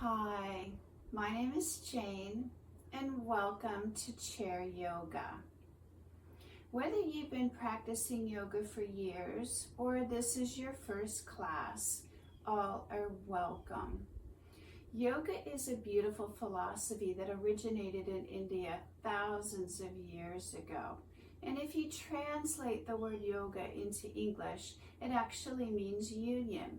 Hi, my name is Jane and welcome to Chair Yoga. Whether you've been practicing yoga for years or this is your first class, all are welcome. Yoga is a beautiful philosophy that originated in India thousands of years ago. And if you translate the word yoga into English, it actually means union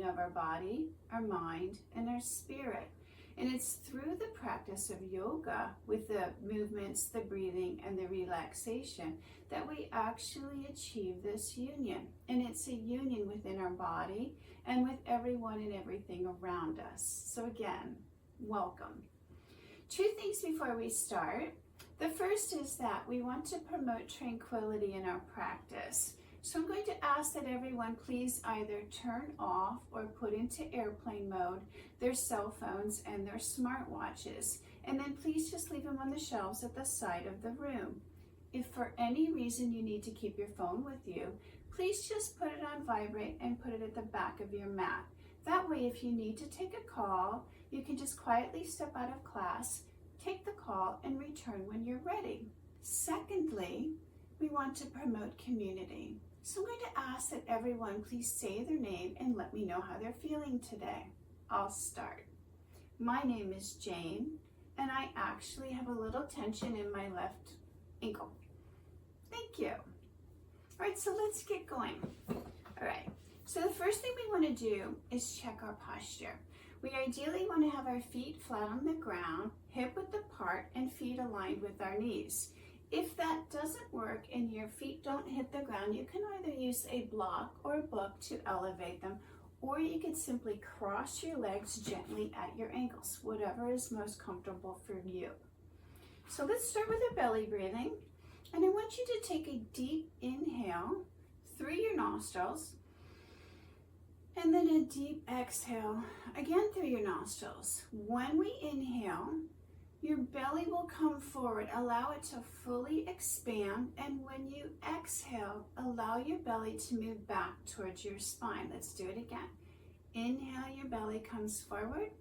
of our body, our mind, and our spirit. And it's through the practice of yoga with the movements, the breathing, and the relaxation that we actually achieve this union. And it's a union within our body and with everyone and everything around us. So again, welcome. Two things before we start. The first is that we want to promote tranquility in our practice. So I'm going to ask that everyone please either turn off or put into airplane mode their cell phones and their smartwatches. And then please just leave them on the shelves at the side of the room. If for any reason you need to keep your phone with you, please just put it on vibrate and put it at the back of your mat. That way, if you need to take a call, you can just quietly step out of class, take the call, and return when you're ready. Secondly, we want to promote community. So I'm going to ask that everyone please say their name and let me know how they're feeling today. I'll start. My name is Jane, and I actually have a little tension in my left ankle. Thank you. All right, so let's get going. All right, so the first thing we want to do is check our posture. We ideally want to have our feet flat on the ground, hip width apart, and feet aligned with our knees. If that doesn't work and your feet don't hit the ground, you can either use a block or a book to elevate them, or you could simply cross your legs gently at your ankles, whatever is most comfortable for you. So let's start with our belly breathing. And I want you to take a deep inhale through your nostrils, and then a deep exhale, again through your nostrils. When we inhale, your belly will come forward. Allow it to fully expand. And when you exhale, allow your belly to move back towards your spine. Let's do it again. Inhale, your belly comes forward.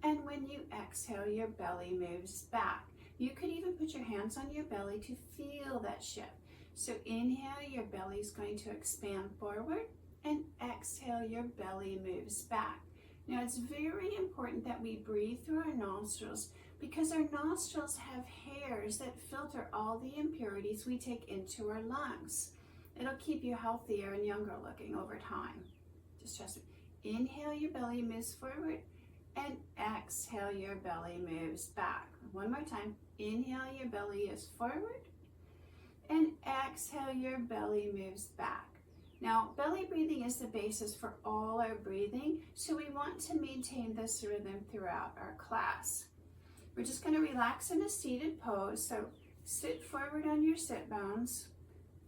And when you exhale, your belly moves back. You could even put your hands on your belly to feel that shift. So inhale, your belly is going to expand forward. And exhale, your belly moves back. Now it's very important that we breathe through our nostrils because our nostrils have hairs that filter all the impurities we take into our lungs. It'll keep you healthier and younger looking over time. Just trust me. Inhale, your belly moves forward, and exhale, your belly moves back. One more time. Inhale, your belly is forward, and exhale, your belly moves back. Now, belly breathing is the basis for all our breathing, so we want to maintain this rhythm throughout our class. We're just going to relax in a seated pose, so sit forward on your sit bones,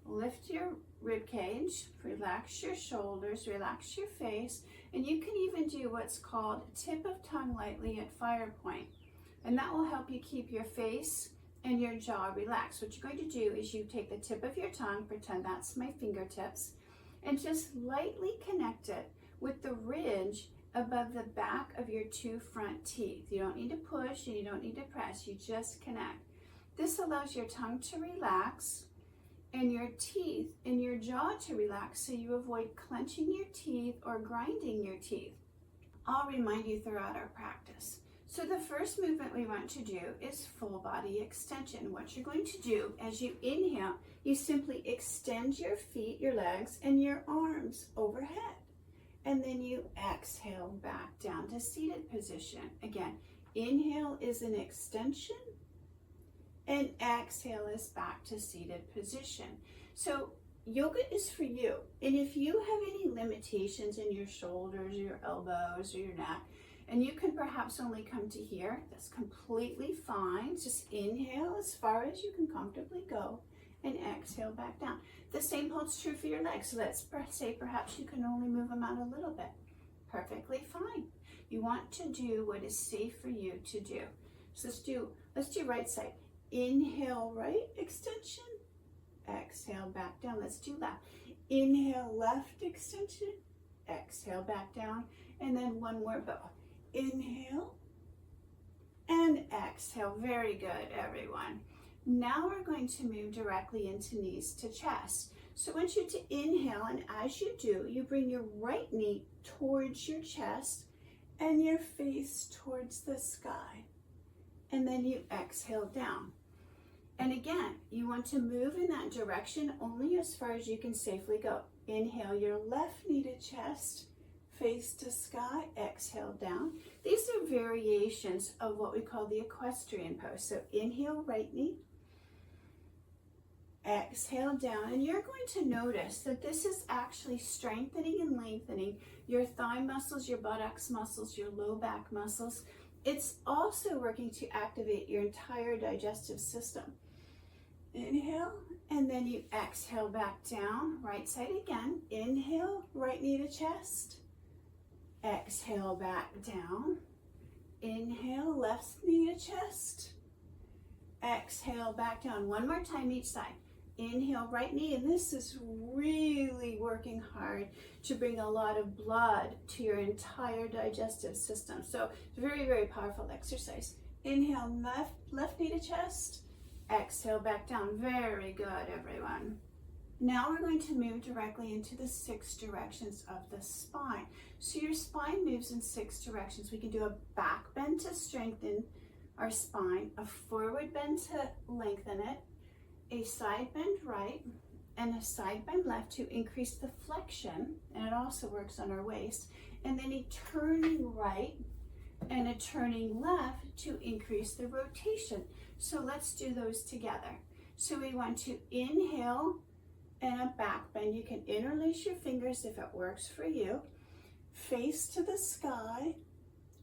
lift your rib cage, relax your shoulders, relax your face, and you can even do what's called tip of tongue lightly at fire point, and that will help you keep your face and your jaw relaxed. What you're going to do is you take the tip of your tongue, pretend that's my fingertips, and just lightly connect it with the ridge above the back of your two front teeth. You don't need to push and you don't need to press, you just connect. This allows your tongue to relax and your teeth and your jaw to relax so you avoid clenching your teeth or grinding your teeth. I'll remind you throughout our practice. So the first movement we want to do is full body extension. What you're going to do as you inhale, you simply extend your feet, your legs, and your arms overhead. And then you exhale back down to seated position. Again, inhale is an extension, and exhale is back to seated position. So yoga is for you. And if you have any limitations in your shoulders, your elbows, or your neck, and you can perhaps only come to here, that's completely fine. Just inhale as far as you can comfortably go and exhale back down. The same holds true for your legs. So let's say perhaps you can only move them out a little bit. Perfectly fine. You want to do what is safe for you to do. So let's do right side. Inhale, right extension. Exhale back down. Let's do left. Inhale, left extension. Exhale back down. And then one more bow. Inhale, and exhale. Very good, everyone. Now we're going to move directly into knees to chest. So I want you to inhale, and as you do, you bring your right knee towards your chest and your face towards the sky. And then you exhale down. And again, you want to move in that direction only as far as you can safely go. Inhale your left knee to chest, face to sky, exhale down. These are variations of what we call the equestrian pose. So inhale right knee, exhale down, and you're going to notice that this is actually strengthening and lengthening your thigh muscles, your buttocks muscles, your low back muscles. It's also working to activate your entire digestive system. Inhale, and then you exhale back down, right side again. Inhale, right knee to chest. Exhale back down. Inhale, left knee to chest. Exhale back down. One more time each side. Inhale, right knee, and this is really working hard to bring a lot of blood to your entire digestive system. So it's a very, very powerful exercise. Inhale, left knee to chest. Exhale back down. Very good, everyone. Now we're going to move directly into the 6 directions of the spine. So your spine moves in 6 directions. We can do a back bend to strengthen our spine, a forward bend to lengthen it, a side bend right, and a side bend left to increase the flexion, and it also works on our waist, and then a turning right and a turning left to increase the rotation. So let's do those together. So we want to inhale and a back bend. You can interlace your fingers if it works for you. Face to the sky.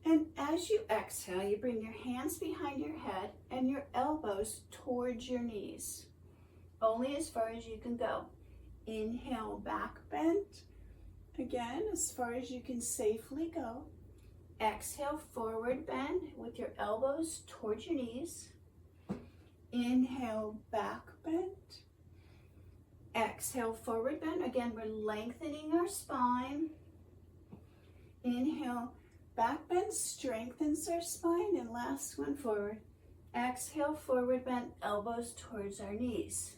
And as you exhale, you bring your hands behind your head and your elbows towards your knees. Only as far as you can go. Inhale, back bend. Again, as far as you can safely go. Exhale, forward bend with your elbows towards your knees. Inhale, back bend. Exhale, forward bend. Again, we're lengthening our spine. Inhale, back bend strengthens our spine. And last one, forward. Exhale, forward bend, elbows towards our knees.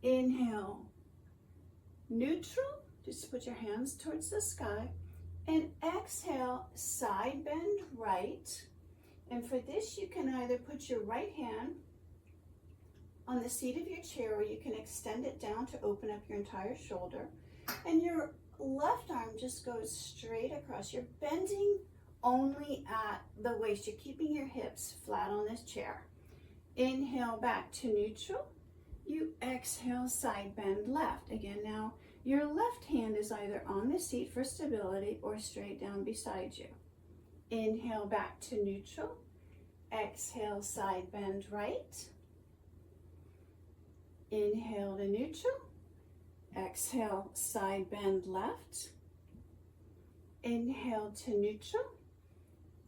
Inhale, neutral. Just put your hands towards the sky. And exhale, side bend right. And for this, you can either put your right hand on the seat of your chair, or you can extend it down to open up your entire shoulder. And your left arm just goes straight across. You're bending only at the waist. You're keeping your hips flat on this chair. Inhale back to neutral. You exhale, side bend left. Again, now your left hand is either on the seat for stability or straight down beside you. Inhale back to neutral. Exhale, side bend right. Inhale to neutral. Exhale, side bend left. Inhale to neutral.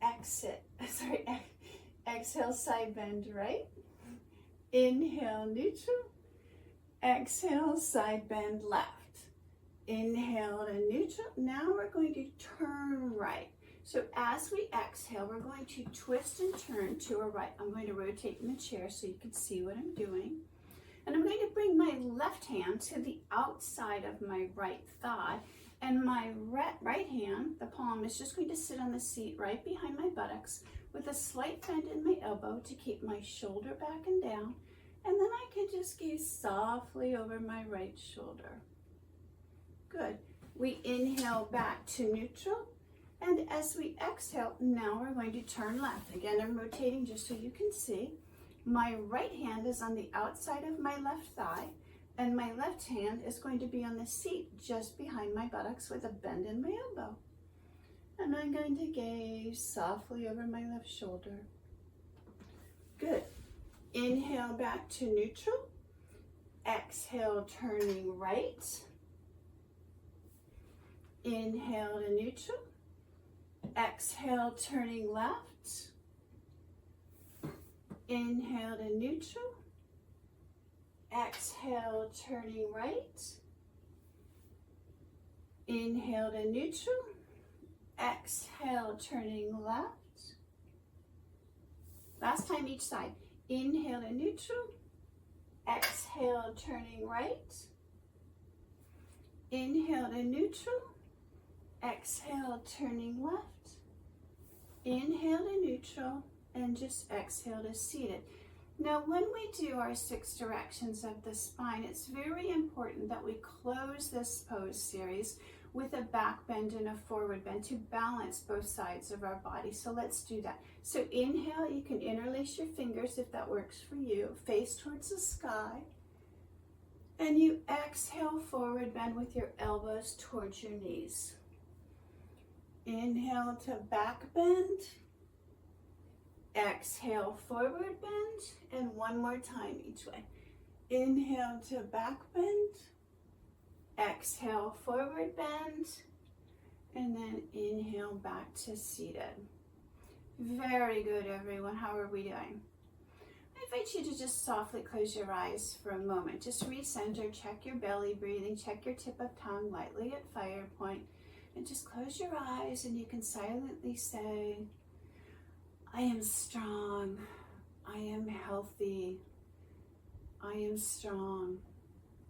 Exhale, side bend right. Inhale, neutral. Exhale, side bend left. Inhale to neutral. Now we're going to turn right. So as we exhale, we're going to twist and turn to our right. I'm going to rotate in the chair so you can see what I'm doing. And I'm going to bring my left hand to the outside of my right thigh. And my right hand, the palm, is just going to sit on the seat right behind my buttocks with a slight bend in my elbow to keep my shoulder back and down. And then I can just gaze softly over my right shoulder. Good. We inhale back to neutral. And as we exhale, now we're going to turn left. Again, I'm rotating just so you can see. My right hand is on the outside of my left thigh, and my left hand is going to be on the seat just behind my buttocks with a bend in my elbow. And I'm going to gaze softly over my left shoulder. Good. Inhale back to neutral. Exhale, turning right. Inhale to neutral. Exhale, turning left. Inhale to neutral. Exhale, turning right. Inhale to neutral. Exhale, turning left. Last time each side. Inhale to neutral. Exhale, turning right. Inhale to neutral. Exhale, turning left. Inhale to neutral, and just exhale to seated. Now, when we do our 6 directions of the spine, it's very important that we close this pose series with a back bend and a forward bend to balance both sides of our body. So let's do that. So inhale, you can interlace your fingers if that works for you, face towards the sky. And you exhale, forward bend with your elbows towards your knees. Inhale to back bend. Exhale, forward bend, and one more time each way. Inhale to back bend, exhale, forward bend, and then inhale back to seated. Very good, everyone. How are we doing? I invite you to just softly close your eyes for a moment. Just recenter, check your belly breathing, check your tip of tongue lightly at fire point, and just close your eyes, and you can silently say, I am strong, I am healthy, I am strong,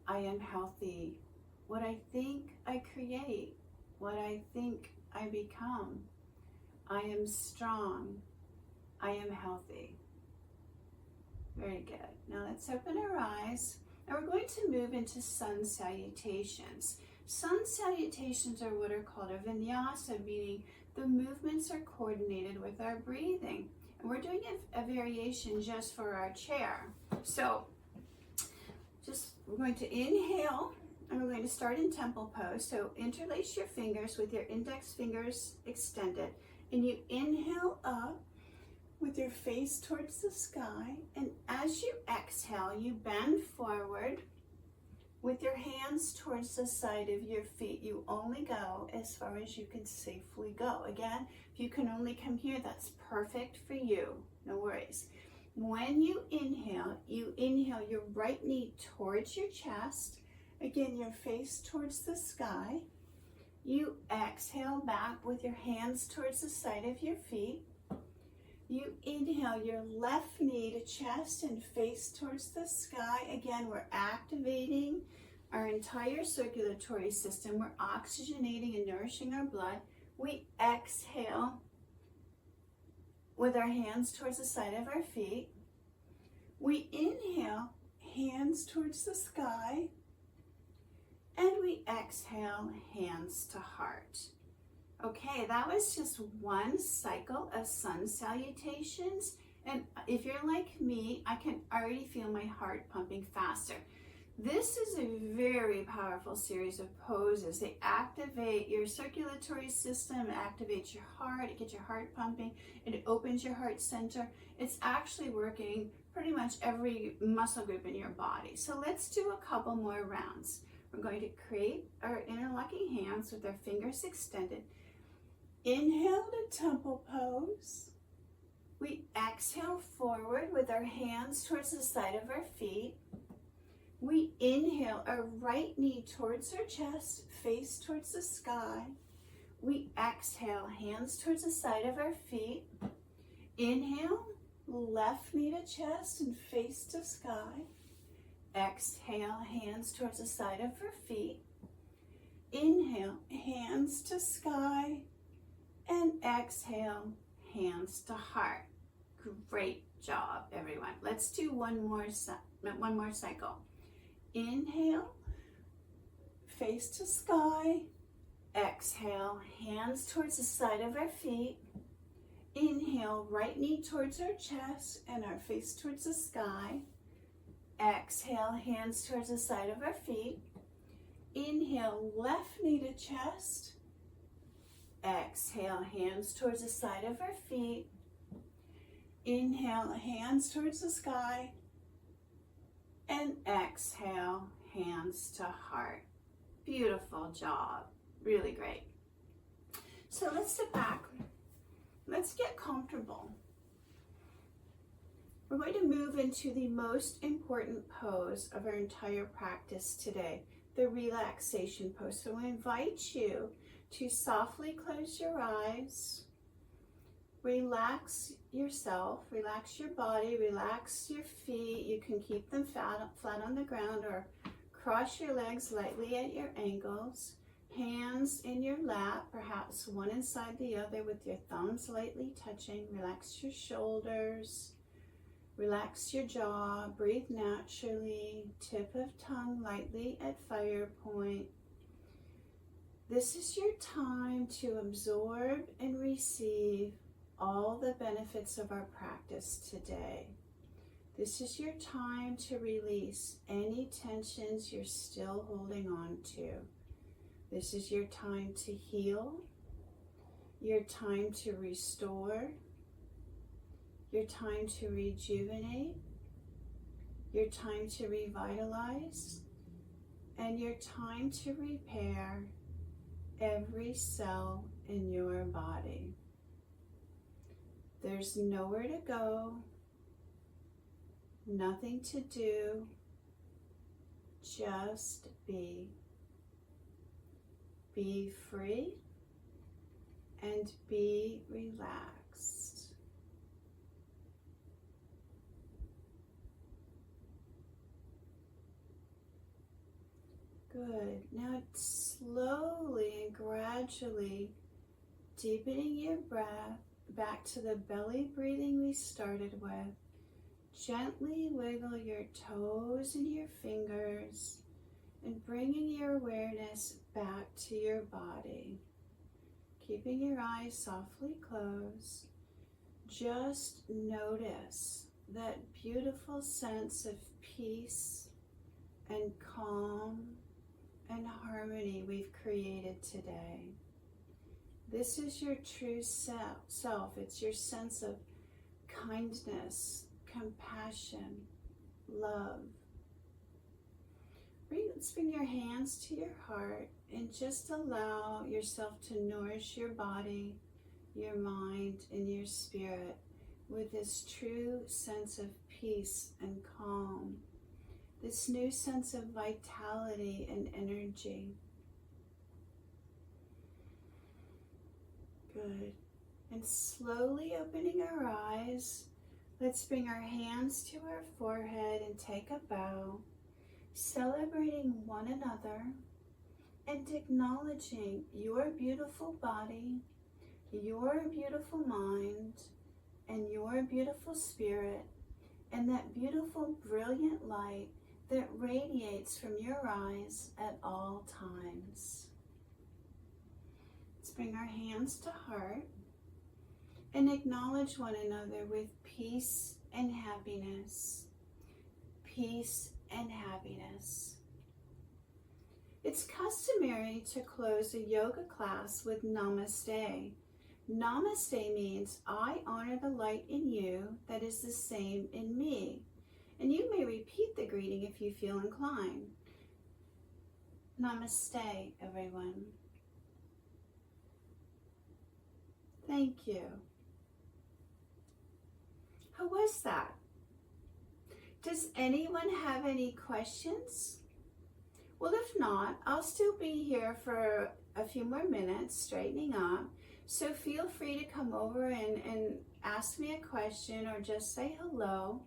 I am healthy. What I think, I create. What I think, I become. I am strong, I am healthy. Very good. Now let's open our eyes, and we're going to move into sun salutations. Sun salutations are what are called a vinyasa, meaning the movements are coordinated with our breathing. And we're doing a variation just for our chair. So we're going to inhale, and we're going to start in temple pose. So interlace your fingers with your index fingers extended, and you inhale up with your face towards the sky. And as you exhale, you bend forward with your hands towards the side of your feet. You only go as far as you can safely go. Again, if you can only come here, that's perfect for you. No worries. When you inhale your right knee towards your chest. Again, your face towards the sky. You exhale back with your hands towards the side of your feet. You inhale your left knee to chest and face towards the sky. Again, we're activating our entire circulatory system. We're oxygenating and nourishing our blood. We exhale with our hands towards the side of our feet. We inhale, hands towards the sky. And we exhale, hands to heart. Okay, that was just one cycle of sun salutations. And if you're like me, I can already feel my heart pumping faster. This is a very powerful series of poses. They activate your circulatory system, it activates your heart, it gets your heart pumping, it opens your heart center. It's actually working pretty much every muscle group in your body. So let's do a couple more rounds. We're going to create our interlocking hands with our fingers extended. Inhale to temple pose. We exhale forward with our hands towards the side of our feet. We inhale our right knee towards our chest, face towards the sky. We exhale, hands towards the side of our feet. Inhale, left knee to chest and face to sky. Exhale, hands towards the side of our feet. Inhale, hands to sky. And exhale, hands to heart. Great job, everyone. Let's do one more cycle. Inhale, face to sky. Exhale, hands towards the side of our feet. Inhale, right knee towards our chest and our face towards the sky. Exhale, hands towards the side of our feet. Inhale, left knee to chest. Exhale, hands towards the side of our feet. Inhale, hands towards the sky. And exhale, hands to heart. Beautiful job. Really great. So let's sit back. Let's get comfortable. We're going to move into the most important pose of our entire practice today, the relaxation pose. So I invite you to softly close your eyes Relax yourself, relax your body, relax your feet. You can keep them flat on the ground or cross your legs lightly at your ankles. Hands in your lap, perhaps one inside the other with your thumbs lightly touching. Relax your shoulders, relax your jaw, breathe naturally, tip of tongue lightly at fire point. This is your time to absorb and receive all the benefits of our practice today. This is your time to release any tensions you're still holding on to. This is your time to heal, your time to restore, your time to rejuvenate, your time to revitalize, and your time to repair every cell in your body. There's nowhere to go, nothing to do, just be. Be free and be relaxed. Good. Now slowly and gradually deepening your breath back to the belly breathing we started with. Gently wiggle your toes and your fingers and bringing your awareness back to your body. Keeping your eyes softly closed, just notice that beautiful sense of peace and calm and harmony we've created today. This is your true self. It's your sense of kindness, compassion, love. Let's bring your hands to your heart and just allow yourself to nourish your body, your mind, and your spirit with this true sense of peace and calm, this new sense of vitality and energy. Good. And slowly opening our eyes, let's bring our hands to our forehead and take a bow, celebrating one another and acknowledging your beautiful body, your beautiful mind, and your beautiful spirit, and that beautiful brilliant light that radiates from your eyes at all times. Let's bring our hands to heart and acknowledge one another with peace and happiness. Peace and happiness. It's customary to close a yoga class with namaste. Namaste means I honor the light in you that is the same in me. And you may repeat the greeting if you feel inclined. Namaste, everyone. Thank you. How was that? Does anyone have any questions? Well, if not, I'll still be here for a few more minutes straightening up. So feel free to come over and ask me a question or just say hello.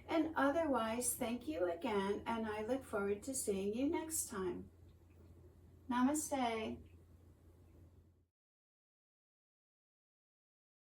And otherwise, thank you again, and I look forward to seeing you next time. Namaste.